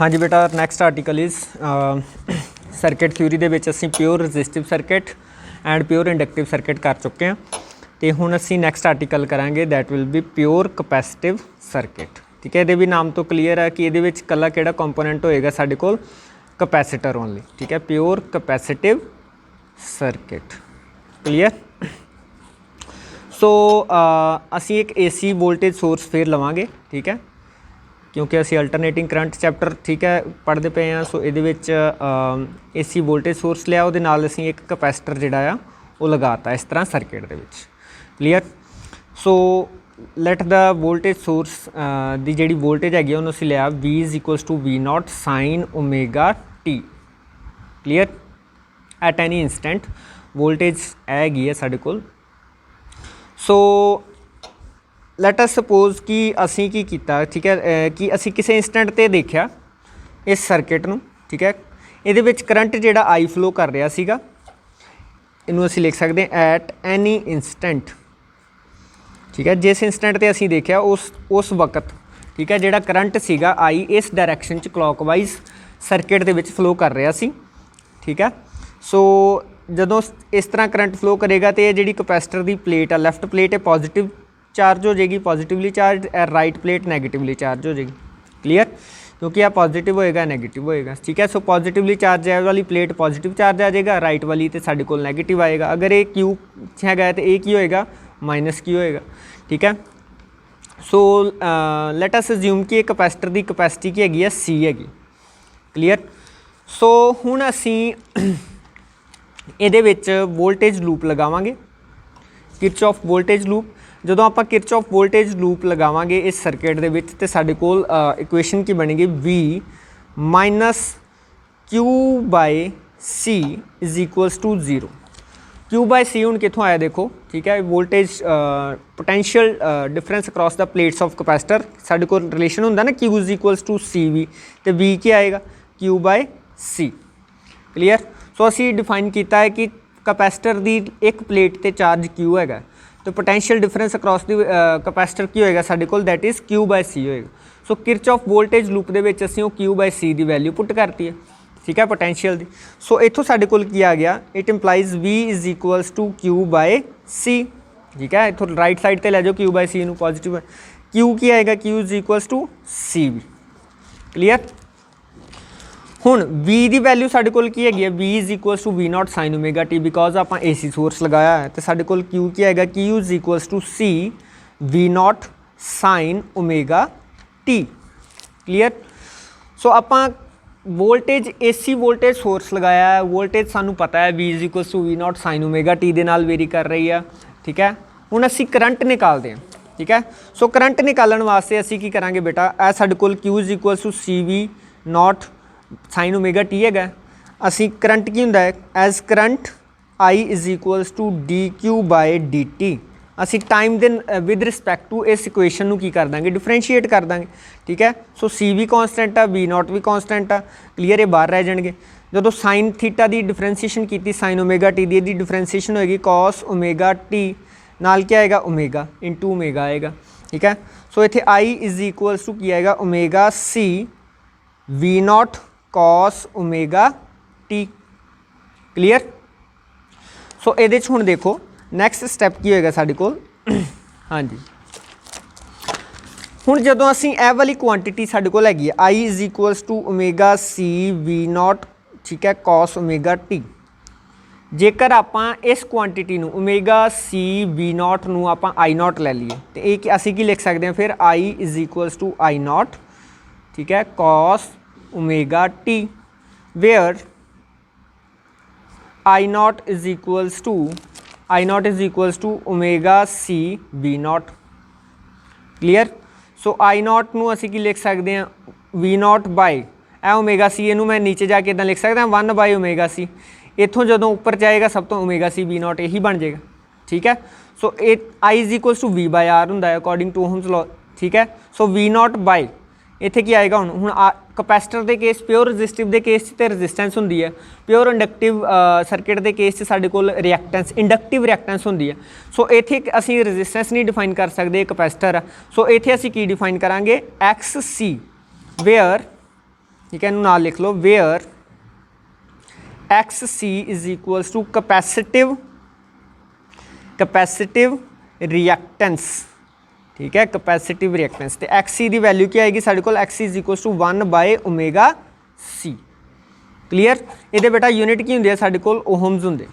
हाँ जी बेटा, next article is circuit theory दे विच असीं pure resistive circuit and pure inductive circuit कर चुके हैं। तो हुण असीं नैक्सट आर्टिकल करांगे that will be pure capacitive circuit. ठीक है, ये भी नाम तो क्लीयर है कि ये कला किहड़ा कंपोनेंट होएगा साडे कोल, कैपेसिटर ओनली। ठीक है, प्योर कैपेसिटिव सर्किट। क्लीयर। सो असीं एक AC वोल्टेज सोर्स फिर लवांगे। ठीक है, क्योंकि असी अल्टरनेटिंग करंट चैप्टर ठीक है पढ़ते पे हैं। सो ये AC वोल्टेज सोर्स लिया, वो नाल असी एक कैपेसिटर जिहड़ा आ वो लगाता इस तरह सर्किट दे विच। Clear. So let the voltage source दी जिहड़ी वोल्टेज हैगी उन्होंने असी लिया V = V0 sin ω t। Clear. At any instant voltage हैगी है साडे कोल। सो लैट अस सपोज कि असी की कीता, ठीक है, कि असी किसी इंस्टेंट ते देखा इस सर्किट नूं। ठीक है, ये करंट जिहड़ा I फ्लो कर रहा सीगा, इनू असी लिख सकते हैं एट एनी इंस्टेंट। ठीक है, जिस इंस्टेंट ते असी देखा उस वक्त ठीक है जिहड़ा करंट सीगा I इस डायरैक्शन च क्लॉकवाइज सर्किट दे विच फ्लो कर रहा सी। ठीक है, सो जदों इस तरह करंट फ्लो करेगा तो ये जिहड़ी कैपेसिटर की प्लेट है, लैफ्ट प्लेट है पॉजिटिव चार्ज हो जाएगी, positively charge, right plate negatively charge हो जाएगी। क्लीयर, क्योंकि यह पॉजिटिव होएगा नेगेटिव होएगा। ठीक है, सो पॉजिटिवली चार्ज वाली प्लेट पॉजिटिव चार्ज आ जाएगा, राइट वाली तो साढ़े को नैगेटिव आएगा। अगर ये क्यू है तो ये की होएगा माइनस क्यू होएगा। ठीक है, सो लेट अस अज्यूम कि कैपेसिटर की कैपेसिटी की हैगी है C हैगी। क्लीयर। सो हुण असी ये वोल्टेज लूप लगावांगे, किरचॉफ वोल्टेज लूप। जदों आपां किरचॉफ वोल्टेज लूप लगावांगे इस सर्किट दे विच ते साडे कोल इक्वेशन की बनेगी V - Q/C = 0। Q/C हुण कित्थों आया देखो। ठीक है, voltage potential difference across the plates of capacitor साडे कोल रिलेशन हुंदा ना Q = CV, तो V क्या आएगा Q/C। क्लीयर। सो असी डिफाइन किया है कि कैपेसिटर की एक प्लेट ते चार्ज Q हैगा, तो potential difference across the capacitor की होएगा साडे कोल दैट इज़ Q/C होएगा। सो किरचॉफ वोल्टेज लूप दे विच असीं Q/C की वैल्यू पुट करती है। ठीक है, पोटेंशियल की। सो इत्थों साडे कोल की आ गया, इट इंप्लाइज V = Q/C। ठीक है, इत्थों राइट साइड ते लै जाओ Q/C नूं पॉजिटिव है, Q की आएगा Q = CV। क्लीयर। हुण V की वैल्यू साडे कोल की हैगी है V = V0 sin ω t, because आपां AC सोर्स लगाया है तो साडे कोल Q की आएगा Q = C V0 sin ω t। Clear. सो आपां वोल्टेज AC वोल्टेज सोर्स लगाया है, वोल्टेज सानू पता है V = V0 sin ω t दे नाल वेरी कर रही है। ठीक है, हुण असीं करंट निकालते हैं। ठीक है, सो करंट निकालण वास्ते असीं की करांगे बेटा, ए साडे कोल Q = CV0 sin ω t हैगा। असी करंट की हुंदा है एज करंट I = dQ/dt। असी टाइम दे विद रिस्पैक्ट टू इस इक्वेशन नूं की कर देंगे, डिफरेंशिएट कर देंगे। ठीक है, सो C भी कॉन्सटेंट आ, V0 भी कॉन्सटेंट आ। क्लीयर, ये बाहर रह जाएंगे। जो साइन थीटा की डिफरेंसीएशन की sin ω t की डिफरेंसीएशन होएगी cos ω t नाल क्या आएगा ओमेगा × ओमेगा आएगा। ठीक है, सो इत्थे I = की आएगा ω/C V0 cos ω t। Clear. So ये हुण देखो नैक्सट स्टैप की होएगा साडे कोल। हाँ जी, हुण जदों असीं ए वाली क्वांटिटी साडे कोल हैगी है I = ω/C V0 ठीक है cos ω t। जेकर आपां इस क्वांटिटी नूं ω/C V0 नूं आपां I0 लै लीए तो ये असीं की लिख सकते हैं फिर I = I0 ठीक है cos ω t, where I0 = ω/C V0। Clear. So I0 नूं असीं की लिख सकते हैं V0 बाय ω/C, इनू मैं नीचे जाके इदां लिख सकता 1/ω/C। इत्थों जदों उपर जाएगा सब तो ω/C V0 यही बन जाएगा। ठीक है, सो I = V/R हुंदा है अकॉर्डिंग टू ओहम्स लॉ। ठीक है, सो V0 बाय इत्थे की आएगा हुण कैपेसिटर के केस प्योर रजिस्टिव के केस तो रजिस्टेंस होंदी है, प्योर इंडक्टिव सर्किट के केस साडे कोल रिएक्टेंस इंडक्टिव रिएक्टेंस होंदी है। सो इत्थे असीं रजिस्टेंस नहीं डिफाइन कर सकते, कैपेसिटर। सो इत्थे असीं की डिफाइन करांगे XC, वेयर ठीक है, इनू नाल लिख लो, where X C is equals to capacitive reactance, ठीक है, कैपेसिटिव रिएक्टेंस। तो एक्स सी की वैल्यू क्या आएगी साढ़े कोल, X C is equals to 1/ओमेगा सी। क्लीयर। ये बेटा यूनिट की होंगे साढ़े कोल, ओहम्स होंगे,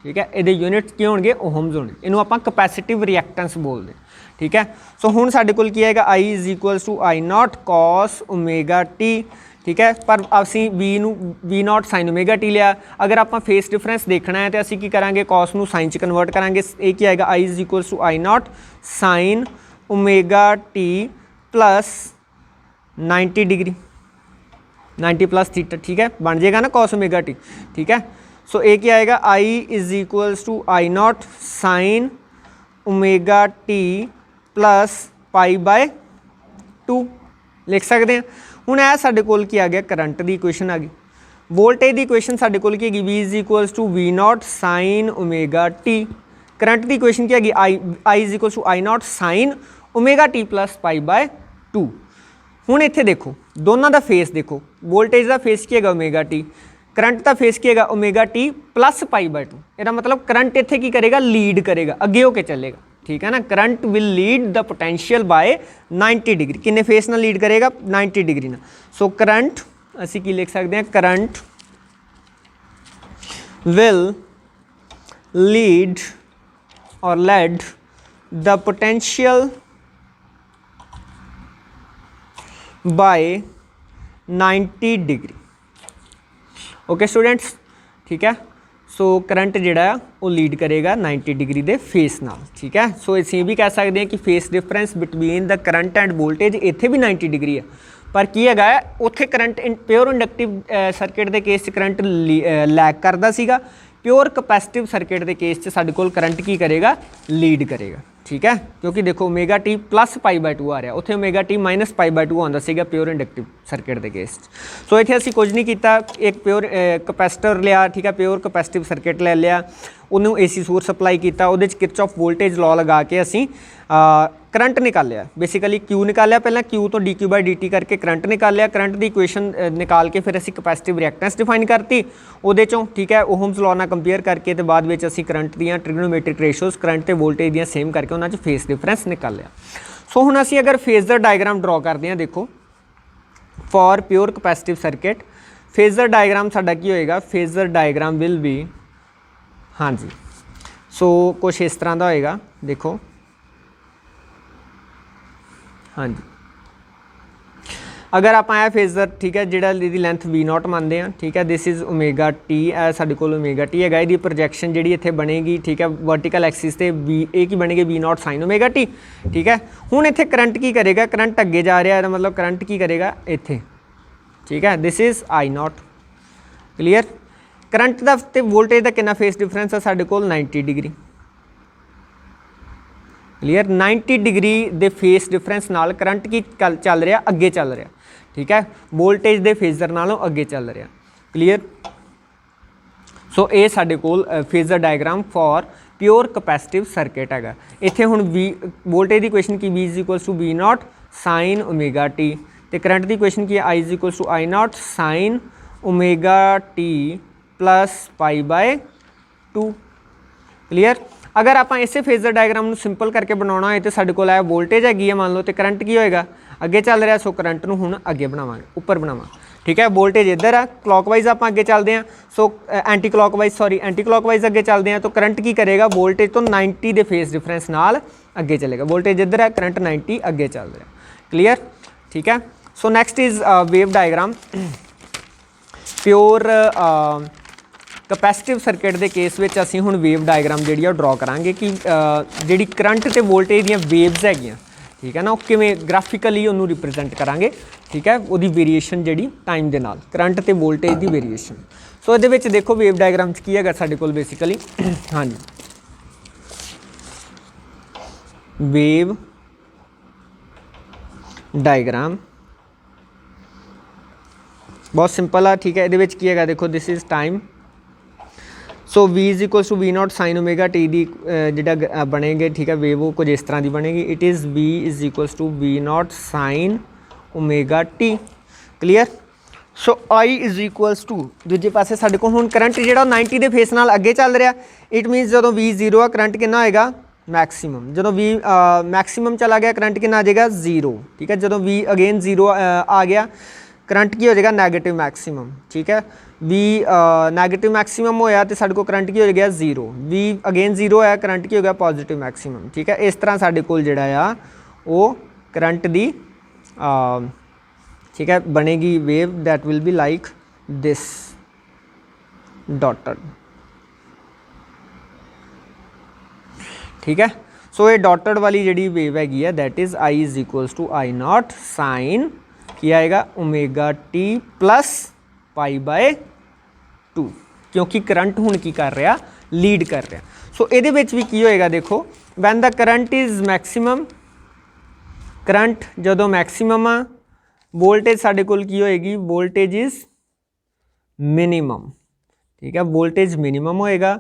ठीक है, ये यूनिट की होंगे, ओहम्स होने, इनू आप कैपेसिटिव रिएक्टेंस बोलते, ठीक है। सो हुण साढ़े कोल की आएगा, I is equals to I naught cos omega T, ठीक है, पर असी V naught sine omega T लिया। अगर आप फेस डिफरेंस देखना है तो असी की करांगे, कॉस नू साइन च कन्वर्ट करांगे, ये क्या आएगा, I is equals to I naught sine omega T plus 90 degree, 90 plus theta, ठीक है, बन जाएगा ना कॉस ओमेगा टी, ठीक है। सो ये क्या आएगा, I is equals to I naught sine omega T plus π/2 लिख सकते हैं। हुण यह साडे कोल की आ गया, करंट की इक्वेशन आ गई। वोल्टेज की इक्वेशन साडे कोल की हैगी, V is equals to V naught sine omega T. Current की इक्वेशन क्या हैगी, I is equals to I naught sine omega T plus π/2। हुण इत्थे देखो दोनों का फेस देखो, वोल्टेज का फेस की है ओमेगा टी, करंट का फेस की है ओमेगा टी प्लस π/2। इसका मतलब करंट इत्थे की करेगा, लीड करेगा, अगे होके चलेगा, ठीक है ना। Current will lead the potential by 90 degree, किन्ने फेस ना लीड करेगा, 90 डिग्री ना। सो करंट असी की लिख सकते हैं, करंट विल लीड और lead the potential by 90 degree. Okay students, ठीक है। सो करंट जिहड़ा वो लीड करेगा 90 डिग्री के फेस नाल, ठीक है। सो असीं ये भी कह सकते हैं कि phase difference between the current end voltage इत्थे भी 90 डिग्री है, पर की हैगा उत्थे करंट प्योर इंडक्टिव सर्किट के केस करंट लैग करता सीगा, प्योर कैपेसिटिव सर्किट के केस साडे कोल करंट की करेगा, लीड करेगा, ठीक है। क्योंकि देखो ओमेगा टी प्लस π/2 आ रहा, उत्थे ओमेगा टी माइनस π/2 आंदा सीगा प्योर इंडक्टिव सर्किट के केस। सो इत्थे असीं कुछ नहीं किया, एक प्योर कैपेसिटर लिया, ठीक है, प्योर कैपेसिटिव सर्किट ले लिया, उन्होंने AC सोर्स सप्लाई किया, वो किरचॉफ वोल्टेज लॉ लगा के असीं करंट निकालिया, बेसिकली क्यू निकालिया, पहले क्यू तो dq/dt करके करंट निकालिया, करंट की इक्वेशन निकाल के फिर असीं कैपेसिटिव रिएक्टेंस डिफाइन करती उहदे चों, ठीक है, ओहम्स लॉ नाल कंपेयर करके तो बाद विच असीं करंट दीयां ट्रिग्नोमेट्रिक रेशोज़ करंट ते वोल्टेज दीयां सेम करके उन्हां च फेस डिफरेंस निकालिया। सो हुण असीं अगर फेजर डायग्राम ड्रॉ करते हैं, देखो for pure capacitive circuit phasor diagram साडा की होएगा, फेजर डायग्राम विल बी, हाँ जी, सो कुछ इस तरह का होएगा, देखो, हाँ जी। अगर आप आया फेजर, ठीक है, जिहड़ा इहदी लेंथ V0 मानते हैं, ठीक है, दिस इज़ ओमेगा टी, साडे कोल ओमेगा टी है, इहदी प्रोजैक्शन जिहड़ी इत्थे बनेगी, ठीक है, वर्टिकल एक्सिस ते ए की बनेगी V0 साइन ओमेगा टी, ठीक है। हुण इत्थे करंट की करेगा, करंट अगे जा रहा है, मतलब करंट की करेगा इत्थे, ठीक है, this is I0। Clear. Current का ते वोल्टेज का कितना फेस डिफरेंस है साडे कोल, 90 degree. Clear. 90 degree they phase difference नाल करंट की चल रहा, अगे चल रहा, ठीक है, वोल्टेज दे फेजर नालों अगे चल रहा। क्लीयर। सो ये साडे कोल phasor diagram for pure capacitive circuit है। इत्थे हुण वी वोल्टेज की इक्वेशन की V is equals to V0 sine omega T, तो करंट की इक्वेशन की I is equals to I0 sine omega T plus π/2। Clear. अगर आप इसे फेजर डायग्राम सिंपल करके बनाना है तो साडे कोल वोल्टेज हैगी है, मान लो, तो करंट की होएगा, अगे चल रहा, सो करंट नूं हुण अगे बनावांगे, उपर बनावांगे, ठीक है। वोल्टेज इधर है, क्लॉकवाइज आप अगे चलते हैं, सो एंटी क्लॉकवाइज अगे चलते हैं, तो करंट की करेगा, वोल्टेज तो 90 के फेस डिफरेंस नाल अगे चलेगा, वोल्टेज इधर है, करंट 90 अगे चल रहा। क्लीयर, ठीक है। सो next is wave diagram pure capacitive circuit के केस में असीं हुण वेव डायग्राम जिहड़ी ड्रॉ करांगे कि जिहड़ी करंट ते वोल्टेज दीयां वेव्स हैगियां, ठीक है ना, वो किवें ग्राफिकली उन्होंने रिप्रजेंट करांगे, ठीक है, वो वेरीएशन जिहड़ी टाइम दे नाल करंट ते वोल्टेज की वेरीएशन। सो इहदे विच देखो वेव डायग्राम की हैगा साडे कोल बेसिकली, हाँ जी, वेव डायग्राम बहुत सिंपल है, ठीक है। इहदे विच की हैगा, देखो this is time, so V is equals to V0 sine omega T दी जिहड़ा बनेगी, ठीक है, वेव वो कुछ इस तरह की बनेगी, it is V is equals to V0 sine omega t. Clear. So I is equals to ਦੂਜੇ ਪਾਸੇ ਸਾਡੇ ਕੋਲ ਹੁਣ ਕਰੰਟ ਜਿਹੜਾ 90 ਦੇ ਫੇਸ ਨਾਲ ਅੱਗੇ ਚੱਲ ਰਿਹਾ, ਇਟ ਮੀਨਸ ਜਦੋਂ V 0 ਆ ਕਰੰਟ ਕਿੰਨਾ ਹੋਏਗਾ ਮੈਕਸਿਮਮ, ਜਦੋਂ V ਮੈਕਸਿਮਮ ਚਲਾ ਗਿਆ ਕਰੰਟ ਕਿੰਨਾ ਆ ਜਾਏਗਾ 0, ਠੀਕ ਹੈ। ਜਦੋਂ V ਅਗੇਨ 0 ਆ ਗਿਆ ਕਰੰਟ ਕੀ ਹੋ ਜਾਏਗਾ ਨੈਗੇਟਿਵ ਮੈਕਸਿਮਮ, ਠੀਕ ਹੈ। V ਨੈਗੇਟਿਵ ਮੈਕਸਿਮਮ ਹੋਇਆ ਤੇ ਸਾਡੇ ਕੋਲ ਕਰੰਟ ਕੀ ਹੋ ਗਿਆ 0, V ਅਗੇਨ 0 ਆਇਆ ਕਰੰਟ ਕੀ ਹੋ ਗਿਆ ਪੋਜ਼ਿਟਿਵ ਮੈਕਸਿਮਮ, ਠੀਕ ਹੈ। ਇਸ ਤਰ੍ਹਾਂ ਸਾਡੇ ਕੋਲ ਜਿਹੜਾ ਆ ਉਹ ਕਰੰਟ ਦੀ ठीक है बनेगी wave that will be like this dotted, ठीक है। सो ये डॉटेड वाली जी वेव हैगी है that is I is equals to I not sine की आएगा omega T plus pi by 2, क्योंकि करंट हुण की कर रहा लीड कर रहा। सो ये भी की होएगा देखो when the current is maximum, current जदों मैक्सिमम आ वोल्टेज साढ़े कोल की होएगी वोल्टेज इज मिनिमम, ठीक है। वोल्टेज मिनिमम होएगा,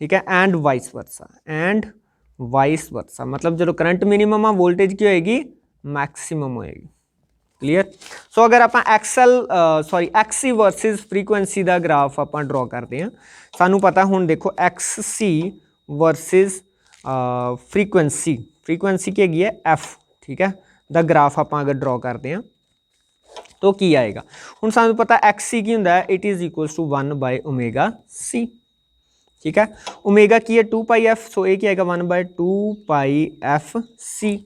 ठीक है, एंड वाइस वर्सा, मतलब जो करंट मिनिमम आ वोल्टेज की होएगी मैक्सिमम होएगी। क्लीयर। सो अगर आप एक्सी वर्सिस फ्रीकुएंसी का ग्राफ आप ड्रॉ करते हैं, सानू पता हुण देखो एक्सी वर्सिस फ्रीकुएंसी की हैगी है F, ठीक है, द ग्राफ आप अगर ड्रॉ करते हैं तो की आएगा। हुण सानू पता XC की हुंदा है it is equals to 1 by omega C, ठीक है। ओमेगा की है 2 पाई F, सो ये क्या आएगा 1 बाय 2 पाई FC,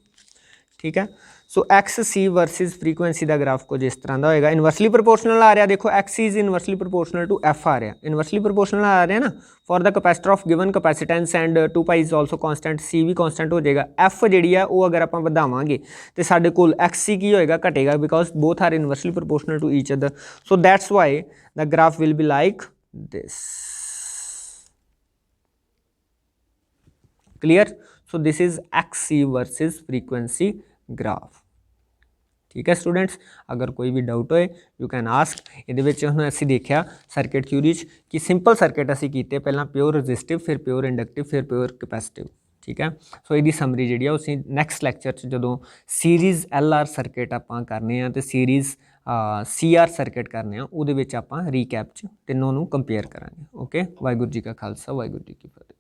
ठीक है। सो XC वर्सिस फ्रीकुएंसी का ग्राफ को जिस तरह का होएगा इनवर्सली प्रोपोर्शनल आ रहा, देखो XC is inversely proportional to F आ रहा, इनवर्सली प्रोपोर्शनल आ रहा है ना for the capacitor of given capacitance and 2 pi is also constant, C भी कॉन्स्टेंट हो जाएगा। F जी है वो अगर आप बढ़ावांगे तो साढ़े कोल XC की होएगा घटेगा because both are inversely proportional to each other, so that's why the graph will be like this. Clear. So this is XC versus frequency graph, ठीक है स्टूडेंट्स। अगर कोई भी डाउट होए यू कैन आस्क। ये असी देखा सर्किट थ्योरी कि सिंपल सर्किट असी कीते पहला प्योर रजिस्टिव, फिर प्योर इंडक्टिव, फिर प्योर कैपेसिटिव, ठीक है। सो ये समरी जी उसी नैक्सट लैक्चर जो सीरीज़ LR सर्किट आप करने तो सीरीज़ CR सर्किट करने वो आप रीकैप तीनों कंपेयर करांगे। ओके, वाहिगुरू जी का खालसा वाहिगुरू जी की फतेह।